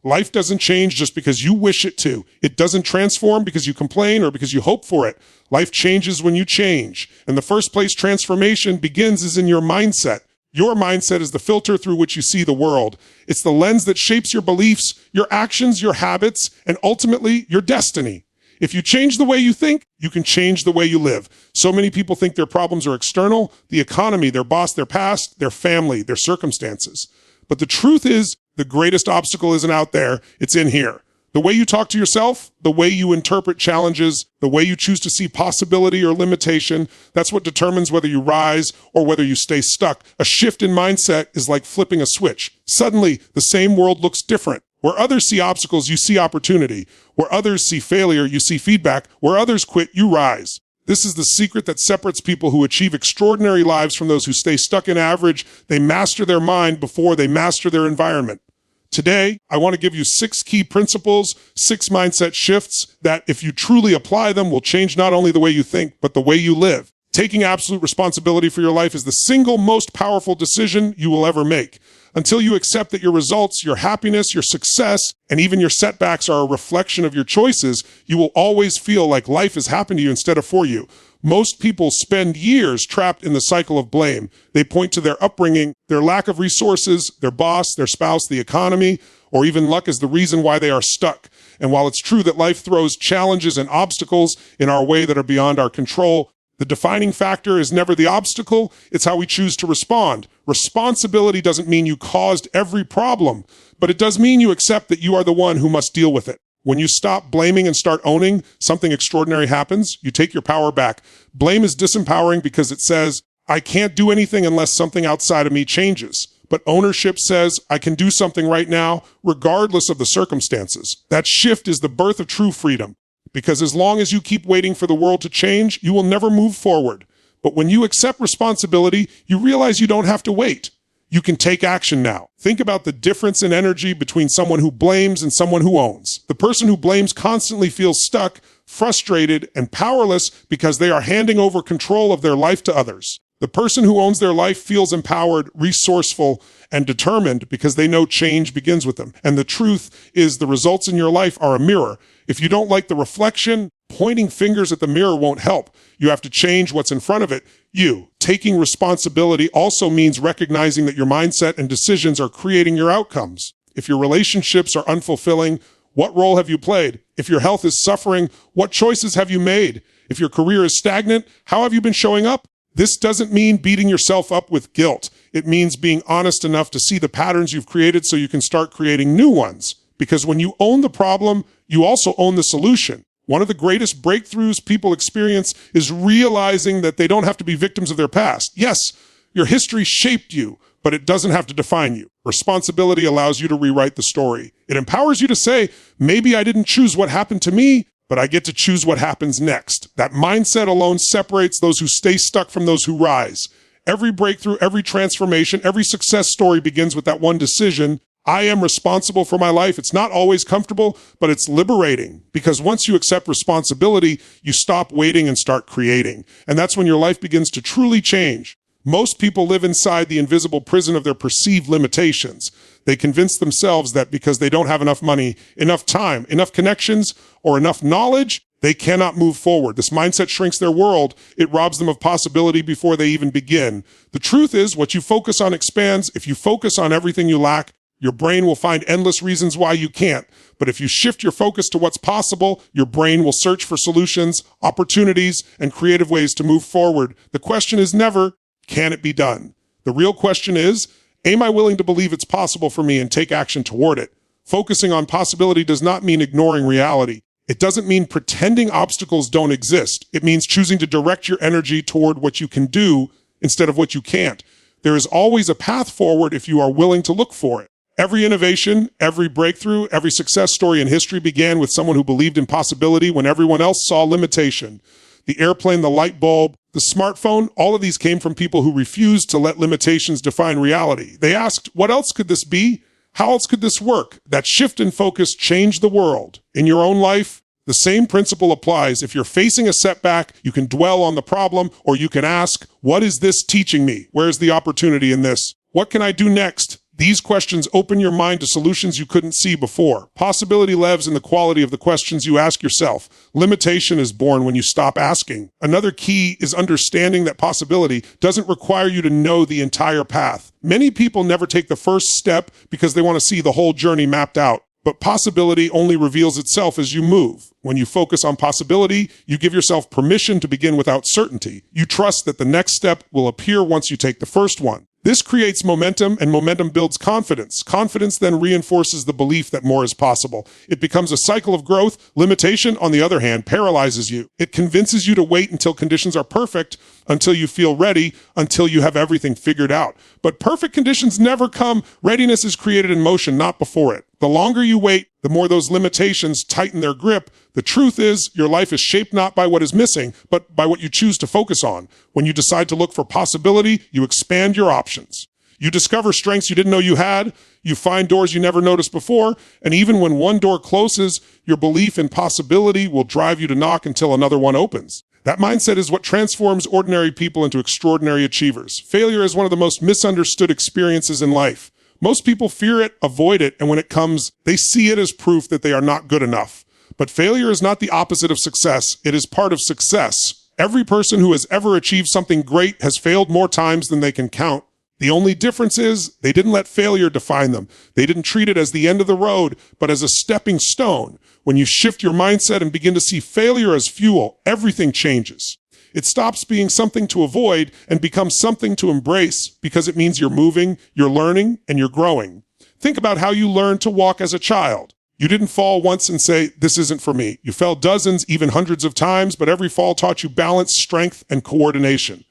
Life doesn't change just because you wish it to. It doesn't transform because you complain or because you hope for it. Life changes when you change. And the first place transformation begins is in your mindset. Your mindset is the filter through which you see the world. It's the lens that shapes your beliefs, your actions, your habits, and ultimately your destiny. If you change the way you think, you can change the way you live. So many people think their problems are external, the economy, their boss, their past, their family, their circumstances. But the truth is, the greatest obstacle isn't out there, it's in here. The way you talk to yourself, the way you interpret challenges, the way you choose to see possibility or limitation, that's what determines whether you rise or whether you stay stuck. A shift in mindset is like flipping a switch. Suddenly, the same world looks different. Where others see obstacles, you see opportunity. Where others see failure, you see feedback. Where others quit, you rise. This is the secret that separates people who achieve extraordinary lives from those who stay stuck in average. They master their mind before they master their environment. Today, I want to give you 6 key principles, 6 mindset shifts that, if you truly apply them, will change not only the way you think, but the way you live. Taking absolute responsibility for your life is the single most powerful decision you will ever make. Until you accept that your results, your happiness, your success, and even your setbacks are a reflection of your choices, you will always feel like life has happened to you instead of for you. Most people spend years trapped in the cycle of blame. They point to their upbringing, their lack of resources, their boss, their spouse, the economy, or even luck as the reason why they are stuck. And while it's true that life throws challenges and obstacles in our way that are beyond our control, the defining factor is never the obstacle, it's how we choose to respond. Responsibility doesn't mean you caused every problem, but it does mean you accept that you are the one who must deal with it. When you stop blaming and start owning, something extraordinary happens. You take your power back. Blame is disempowering because it says, I can't do anything unless something outside of me changes. But ownership says, I can do something right now, regardless of the circumstances. That shift is the birth of true freedom. Because as long as you keep waiting for the world to change, you will never move forward. But when you accept responsibility, you realize you don't have to wait. You can take action now. Think about the difference in energy between someone who blames and someone who owns. The person who blames constantly feels stuck, frustrated, and powerless because they are handing over control of their life to others. The person who owns their life feels empowered, resourceful, and determined because they know change begins with them. And the truth is, the results in your life are a mirror. If you don't like the reflection, pointing fingers at the mirror won't help. You have to change what's in front of it. You. Taking responsibility also means recognizing that your mindset and decisions are creating your outcomes. If your relationships are unfulfilling, what role have you played? If your health is suffering, what choices have you made? If your career is stagnant, how have you been showing up? This doesn't mean beating yourself up with guilt. It means being honest enough to see the patterns you've created so you can start creating new ones. Because when you own the problem, you also own the solution. One of the greatest breakthroughs people experience is realizing that they don't have to be victims of their past. Yes, your history shaped you, but it doesn't have to define you. Responsibility allows you to rewrite the story. It empowers you to say, maybe I didn't choose what happened to me, but I get to choose what happens next. That mindset alone separates those who stay stuck from those who rise. Every breakthrough, every transformation, every success story begins with that one decision. I am responsible for my life. It's not always comfortable, but it's liberating, because once you accept responsibility, you stop waiting and start creating. And that's when your life begins to truly change. Most people live inside the invisible prison of their perceived limitations. They convince themselves that because they don't have enough money, enough time, enough connections, or enough knowledge, they cannot move forward. This mindset shrinks their world. It robs them of possibility before they even begin. The truth is, what you focus on expands. If you focus on everything you lack, your brain will find endless reasons why you can't. But if you shift your focus to what's possible, your brain will search for solutions, opportunities, and creative ways to move forward. The question is never, can it be done? The real question is, am I willing to believe it's possible for me and take action toward it? Focusing on possibility does not mean ignoring reality. It doesn't mean pretending obstacles don't exist. It means choosing to direct your energy toward what you can do instead of what you can't. There is always a path forward if you are willing to look for it. Every innovation, every breakthrough, every success story in history began with someone who believed in possibility when everyone else saw limitation. The airplane, the light bulb, the smartphone, all of these came from people who refused to let limitations define reality. They asked, what else could this be? How else could this work? That shift in focus changed the world. In your own life, the same principle applies. If you're facing a setback, you can dwell on the problem, or you can ask, what is this teaching me? Where's the opportunity in this? What can I do next? These questions open your mind to solutions you couldn't see before. Possibility lives in the quality of the questions you ask yourself. Limitation is born when you stop asking. Another key is understanding that possibility doesn't require you to know the entire path. Many people never take the first step because they want to see the whole journey mapped out. But possibility only reveals itself as you move. When you focus on possibility, you give yourself permission to begin without certainty. You trust that the next step will appear once you take the first one. This creates momentum, and momentum builds confidence. Confidence then reinforces the belief that more is possible. It becomes a cycle of growth. Limitation, on the other hand, paralyzes you. It convinces you to wait until conditions are perfect, until you feel ready, until you have everything figured out. But perfect conditions never come. Readiness is created in motion, not before it. The longer you wait, the more those limitations tighten their grip. The truth is, your life is shaped not by what is missing, but by what you choose to focus on. When you decide to look for possibility, you expand your options. You discover strengths you didn't know you had. You find doors you never noticed before. And even when one door closes, your belief in possibility will drive you to knock until another one opens. That mindset is what transforms ordinary people into extraordinary achievers. Failure is one of the most misunderstood experiences in life. Most people fear it, avoid it, and when it comes, they see it as proof that they are not good enough. But failure is not the opposite of success. It is part of success. Every person who has ever achieved something great has failed more times than they can count. The only difference is they didn't let failure define them. They didn't treat it as the end of the road, but as a stepping stone. When you shift your mindset and begin to see failure as fuel, everything changes. It stops being something to avoid and becomes something to embrace because it means you're moving, you're learning, and you're growing. Think about how you learned to walk as a child. You didn't fall once and say, this isn't for me. You fell dozens, even hundreds of times, but every fall taught you balance, strength, and coordination.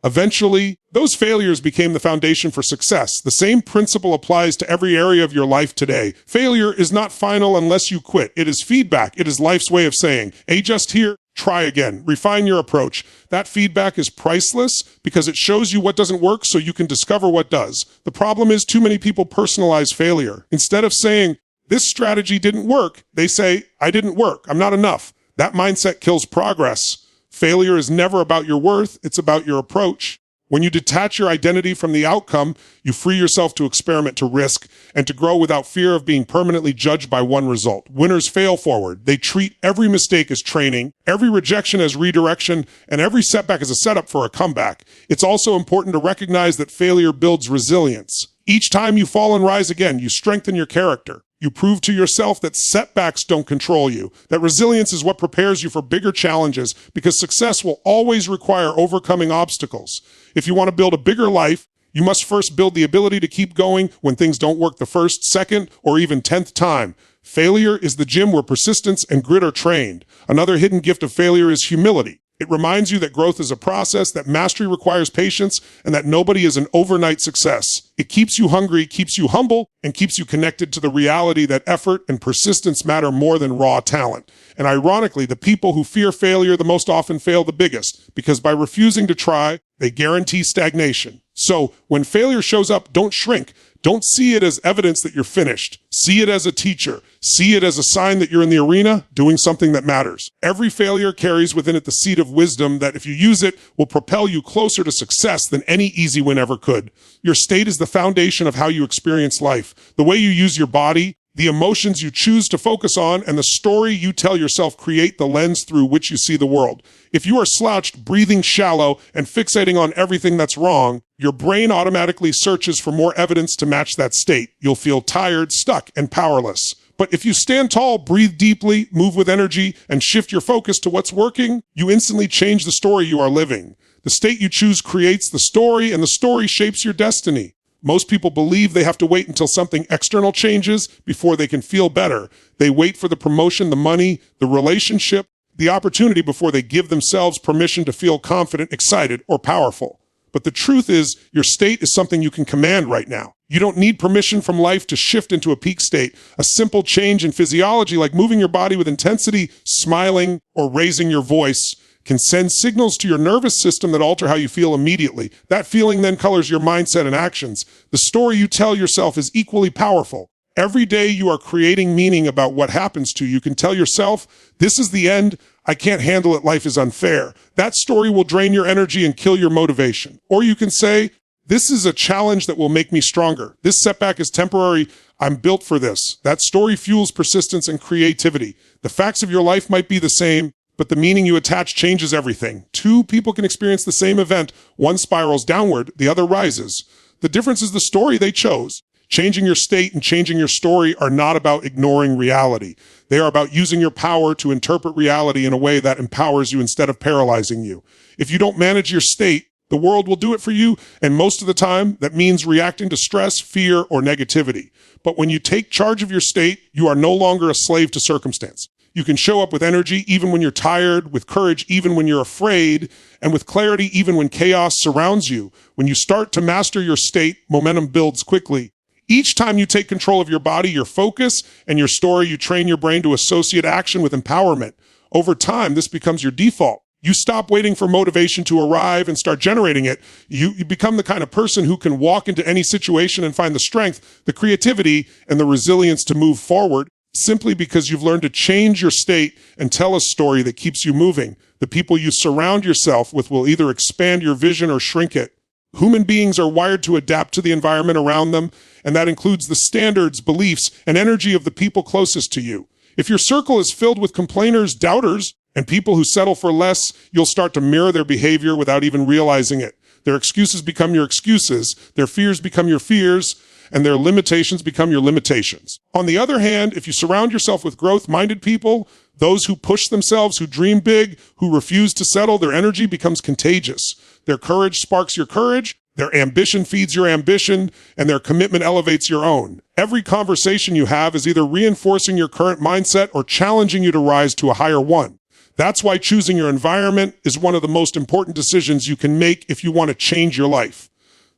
Eventually, those failures became the foundation for success. The same principle applies to every area of your life today. Failure is not final unless you quit. It is feedback. It is life's way of saying, adjust here, try again, refine your approach. That feedback is priceless because it shows you what doesn't work so you can discover what does. The problem is too many people personalize failure. Instead of saying, this strategy didn't work, they say, I didn't work, I'm not enough. That mindset kills progress. Failure is never about your worth, it's about your approach. When you detach your identity from the outcome, you free yourself to experiment, to risk, and to grow without fear of being permanently judged by one result. Winners fail forward. They treat every mistake as training, every rejection as redirection, and every setback as a setup for a comeback. It's also important to recognize that failure builds resilience. Each time you fall and rise again, you strengthen your character. You prove to yourself that setbacks don't control you, that resilience is what prepares you for bigger challenges, because success will always require overcoming obstacles. If you want to build a bigger life, you must first build the ability to keep going when things don't work the first, second, or even 10th time. Failure is the gym where persistence and grit are trained. Another hidden gift of failure is humility. It reminds you that growth is a process, that mastery requires patience, and that nobody is an overnight success. It keeps you hungry, keeps you humble, and keeps you connected to the reality that effort and persistence matter more than raw talent. And ironically, the people who fear failure the most often fail the biggest, because by refusing to try, they guarantee stagnation. So when failure shows up, don't shrink. Don't see it as evidence that you're finished. See it as a teacher. See it as a sign that you're in the arena doing something that matters. Every failure carries within it the seed of wisdom that, if you use it, will propel you closer to success than any easy win ever could. Your state is the foundation of how you experience life. The way you use your body, the emotions you choose to focus on, and the story you tell yourself create the lens through which you see the world. If you are slouched, breathing shallow, and fixating on everything that's wrong, your brain automatically searches for more evidence to match that state. You'll feel tired, stuck, and powerless. But if you stand tall, breathe deeply, move with energy, and shift your focus to what's working, you instantly change the story you are living. The state you choose creates the story, and the story shapes your destiny. Most people believe they have to wait until something external changes before they can feel better. They wait for the promotion, the money, the relationship, the opportunity before they give themselves permission to feel confident, excited, or powerful. But the truth is, your state is something you can command right now. You don't need permission from life to shift into a peak state. A simple change in physiology, like moving your body with intensity, smiling, or raising your voice, can send signals to your nervous system that alter how you feel immediately. That feeling then colors your mindset and actions. The story you tell yourself is equally powerful. Every day you are creating meaning about what happens to you. You can tell yourself, this is the end, I can't handle it, life is unfair. That story will drain your energy and kill your motivation. Or you can say, This is a challenge that will make me stronger. This setback is temporary. I'm built for this. That story fuels persistence and creativity. The facts of your life might be the same, but the meaning you attach changes everything. Two people can experience the same event. One spirals downward, the other rises. The difference is the story they chose. Changing your state and changing your story are not about ignoring reality. They are about using your power to interpret reality in a way that empowers you instead of paralyzing you. If you don't manage your state, the world will do it for you, and most of the time, that means reacting to stress, fear, or negativity. But when you take charge of your state, you are no longer a slave to circumstance. You can show up with energy even when you're tired, with courage even when you're afraid, and with clarity even when chaos surrounds you. When you start to master your state, momentum builds quickly. Each time you take control of your body, your focus, and your story, you train your brain to associate action with empowerment. Over time, this becomes your default. You stop waiting for motivation to arrive and start generating it. You become the kind of person who can walk into any situation and find the strength, the creativity, and the resilience to move forward simply because you've learned to change your state and tell a story that keeps you moving. The people you surround yourself with will either expand your vision or shrink it. Human beings are wired to adapt to the environment around them, and that includes the standards, beliefs, and energy of the people closest to you. If your circle is filled with complainers, doubters, and people who settle for less, you'll start to mirror their behavior without even realizing it. Their excuses become your excuses, their fears become your fears, and their limitations become your limitations. On the other hand, if you surround yourself with growth-minded people, those who push themselves, who dream big, who refuse to settle, their energy becomes contagious. Their courage sparks your courage, their ambition feeds your ambition, and their commitment elevates your own. Every conversation you have is either reinforcing your current mindset or challenging you to rise to a higher one. That's why choosing your environment is one of the most important decisions you can make if you want to change your life.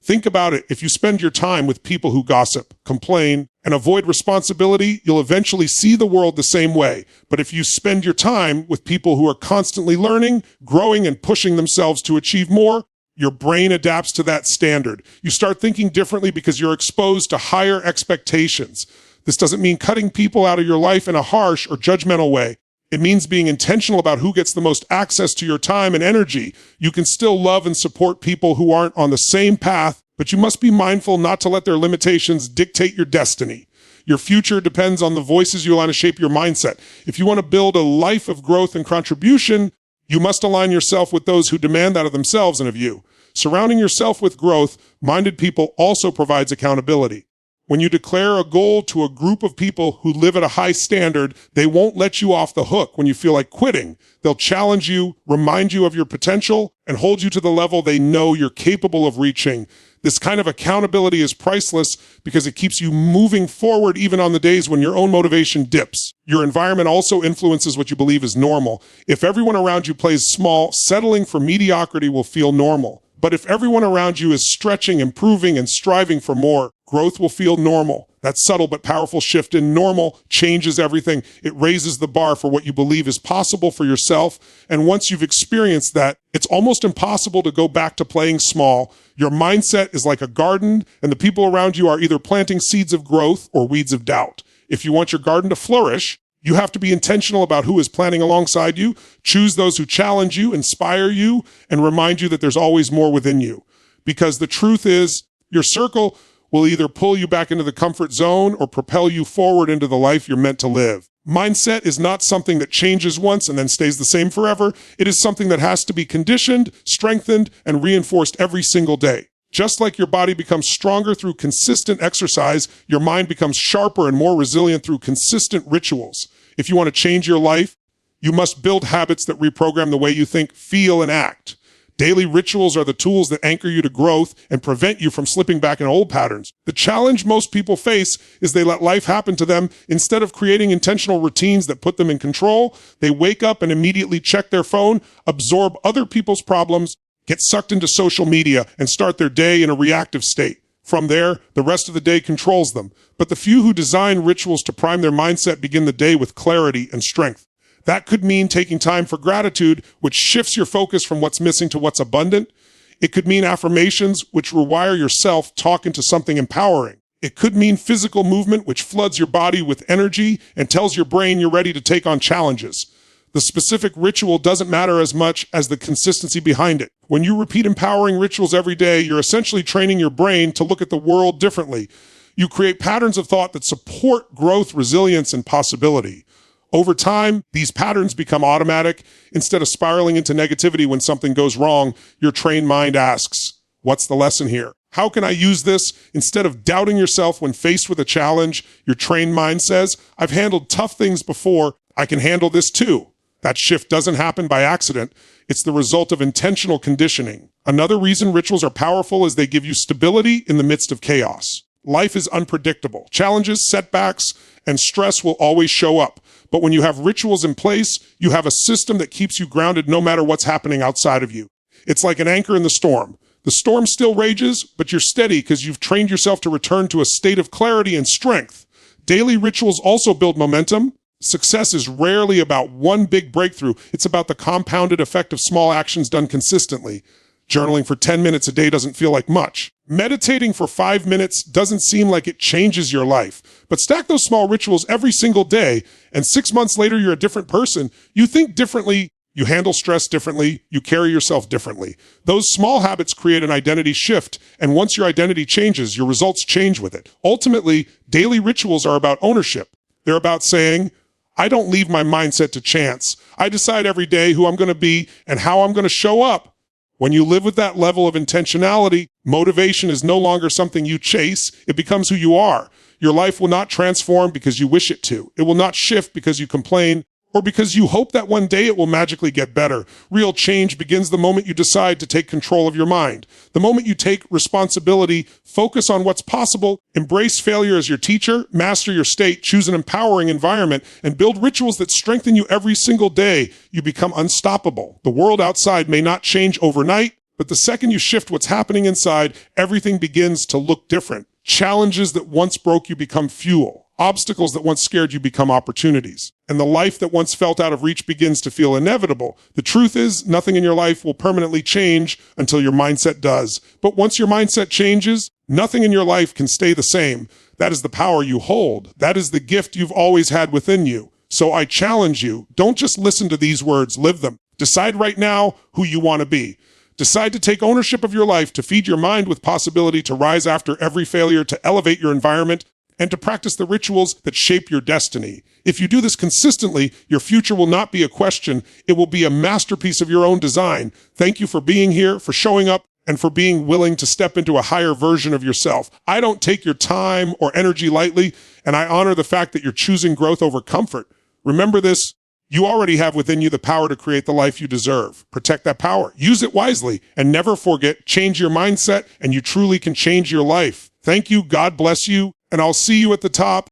Think about it. If you spend your time with people who gossip, complain, and avoid responsibility, you'll eventually see the world the same way. But if you spend your time with people who are constantly learning, growing, and pushing themselves to achieve more, your brain adapts to that standard. You start thinking differently because you're exposed to higher expectations. This doesn't mean cutting people out of your life in a harsh or judgmental way. It means being intentional about who gets the most access to your time and energy. You can still love and support people who aren't on the same path, but you must be mindful not to let their limitations dictate your destiny. Your future depends on the voices you allow to shape your mindset. If you want to build a life of growth and contribution, you must align yourself with those who demand that of themselves and of you. Surrounding yourself with growth-minded people also provides accountability. When you declare a goal to a group of people who live at a high standard, they won't let you off the hook when you feel like quitting. They'll challenge you, remind you of your potential, and hold you to the level they know you're capable of reaching. This kind of accountability is priceless because it keeps you moving forward even on the days when your own motivation dips. Your environment also influences what you believe is normal. If everyone around you plays small, settling for mediocrity will feel normal. But if everyone around you is stretching, improving, and striving for more, growth will feel normal. That subtle but powerful shift in normal changes everything. It raises the bar for what you believe is possible for yourself. And once you've experienced that, it's almost impossible to go back to playing small. Your mindset is like a garden, and the people around you are either planting seeds of growth or weeds of doubt. If you want your garden to flourish, you have to be intentional about who is planting alongside you. Choose those who challenge you, inspire you, and remind you that there's always more within you. Because the truth is, your circle will either pull you back into the comfort zone or propel you forward into the life you're meant to live. Mindset is not something that changes once and then stays the same forever. It is something that has to be conditioned, strengthened, and reinforced every single day. Just like your body becomes stronger through consistent exercise, your mind becomes sharper and more resilient through consistent rituals. If you want to change your life, you must build habits that reprogram the way you think, feel, and act. Daily rituals are the tools that anchor you to growth and prevent you from slipping back in old patterns. The challenge most people face is they let life happen to them. Instead of creating intentional routines that put them in control, they wake up and immediately check their phone, absorb other people's problems, get sucked into social media, and start their day in a reactive state. From there, the rest of the day controls them. But the few who design rituals to prime their mindset begin the day with clarity and strength. That could mean taking time for gratitude, which shifts your focus from what's missing to what's abundant. It could mean affirmations, which rewire your self-talk into something empowering. It could mean physical movement, which floods your body with energy and tells your brain you're ready to take on challenges. The specific ritual doesn't matter as much as the consistency behind it. When you repeat empowering rituals every day, you're essentially training your brain to look at the world differently. You create patterns of thought that support growth, resilience, and possibility. Over time, these patterns become automatic. Instead of spiraling into negativity when something goes wrong, your trained mind asks, what's the lesson here? How can I use this? Instead of doubting yourself when faced with a challenge, your trained mind says, I've handled tough things before, I can handle this too. That shift doesn't happen by accident. It's the result of intentional conditioning. Another reason rituals are powerful is they give you stability in the midst of chaos. Life is unpredictable. Challenges, setbacks, and stress will always show up. But when you have rituals in place, you have a system that keeps you grounded no matter what's happening outside of you. It's like an anchor in the storm. The storm still rages, but you're steady because you've trained yourself to return to a state of clarity and strength. Daily rituals also build momentum. Success is rarely about one big breakthrough. It's about the compounded effect of small actions done consistently. Journaling for 10 minutes a day doesn't feel like much. Meditating for 5 minutes doesn't seem like it changes your life. But stack those small rituals every single day, and 6 months later you're a different person. You think differently, you handle stress differently, you carry yourself differently. Those small habits create an identity shift, and once your identity changes, your results change with it. Ultimately, daily rituals are about ownership. They're about saying, I don't leave my mindset to chance. I decide every day who I'm going to be and how I'm going to show up. When you live with that level of intentionality, motivation is no longer something you chase. It becomes who you are. Your life will not transform because you wish it to. It will not shift because you complain or because you hope that one day it will magically get better. Real change begins the moment you decide to take control of your mind. The moment you take responsibility, focus on what's possible, embrace failure as your teacher, master your state, choose an empowering environment, and build rituals that strengthen you every single day, you become unstoppable. The world outside may not change overnight, but the second you shift what's happening inside, everything begins to look different. Challenges that once broke you become fuel. Obstacles that once scared you become opportunities. And the life that once felt out of reach begins to feel inevitable. The truth is, nothing in your life will permanently change until your mindset does. But once your mindset changes, nothing in your life can stay the same. That is the power you hold. That is the gift you've always had within you. So I challenge you, don't just listen to these words, live them. Decide right now who you want to be. Decide to take ownership of your life, to feed your mind with possibility, to rise after every failure, to elevate your environment, and to practice the rituals that shape your destiny. If you do this consistently, your future will not be a question. It will be a masterpiece of your own design. Thank you for being here, for showing up, and for being willing to step into a higher version of yourself. I don't take your time or energy lightly, and I honor the fact that you're choosing growth over comfort. Remember this, you already have within you the power to create the life you deserve. Protect that power. Use it wisely, and never forget, change your mindset, and you truly can change your life. Thank you, God bless you, and I'll see you at the top.